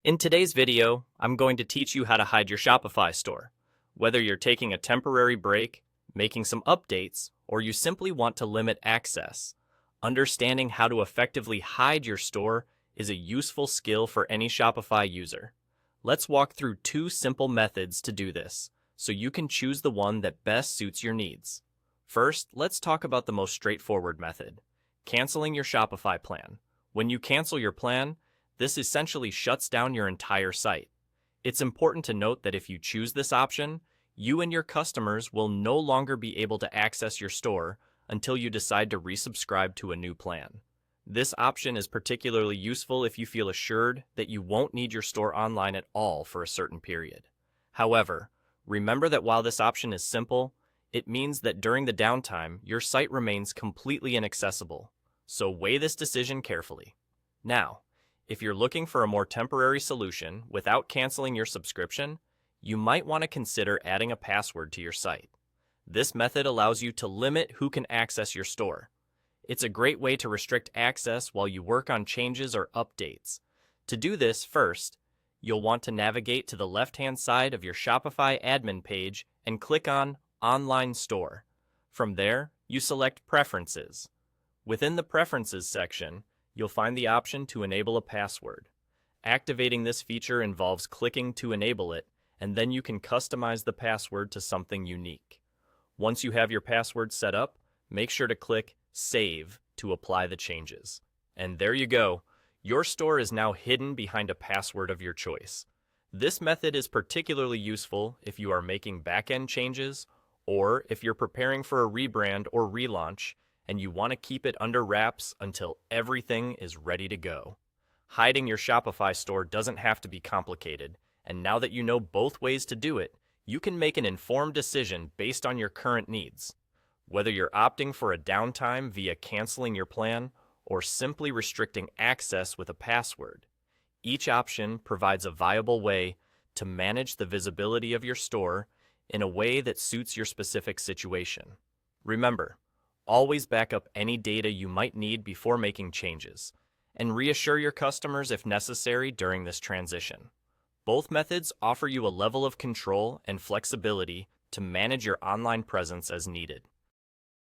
In today's video, I'm going to teach you how to hide your Shopify store. Whether you're taking a temporary break, making some updates, or you simply want to limit access, understanding how to effectively hide your store is a useful skill for any Shopify user. Let's walk through two simple methods to do this, so you can choose the one that best suits your needs. First, let's talk about the most straightforward method: canceling your Shopify plan. When you cancel your plan, this essentially shuts down your entire site. It's important to note that if you choose this option, you and your customers will no longer be able to access your store until you decide to resubscribe to a new plan. This option is particularly useful if you feel assured that you won't need your store online at all for a certain period. However, remember that while this option is simple, it means that during the downtime, your site remains completely inaccessible. So weigh this decision carefully. Now, if you're looking for a more temporary solution without canceling your subscription, you might want to consider adding a password to your site. This method allows you to limit who can access your store. It's a great way to restrict access while you work on changes or updates. To do this, first, you'll want to navigate to the left-hand side of your Shopify admin page and click on Online Store. From there, you select Preferences. Within the Preferences section, you'll find the option to enable a password. Activating this feature involves clicking to enable it, and then you can customize the password to something unique. Once you have your password set up, make sure to click Save to apply the changes. And there you go. Your store is now hidden behind a password of your choice. This method is particularly useful if you are making back-end changes or if you're preparing for a rebrand or relaunch and you want to keep it under wraps until everything is ready to go. Hiding your Shopify store doesn't have to be complicated, and now that you know both ways to do it, you can make an informed decision based on your current needs. Whether you're opting for a downtime via canceling your plan or simply restricting access with a password, each option provides a viable way to manage the visibility of your store in a way that suits your specific situation. Remember, always back up any data you might need before making changes, and reassure your customers if necessary during this transition. Both methods offer you a level of control and flexibility to manage your online presence as needed.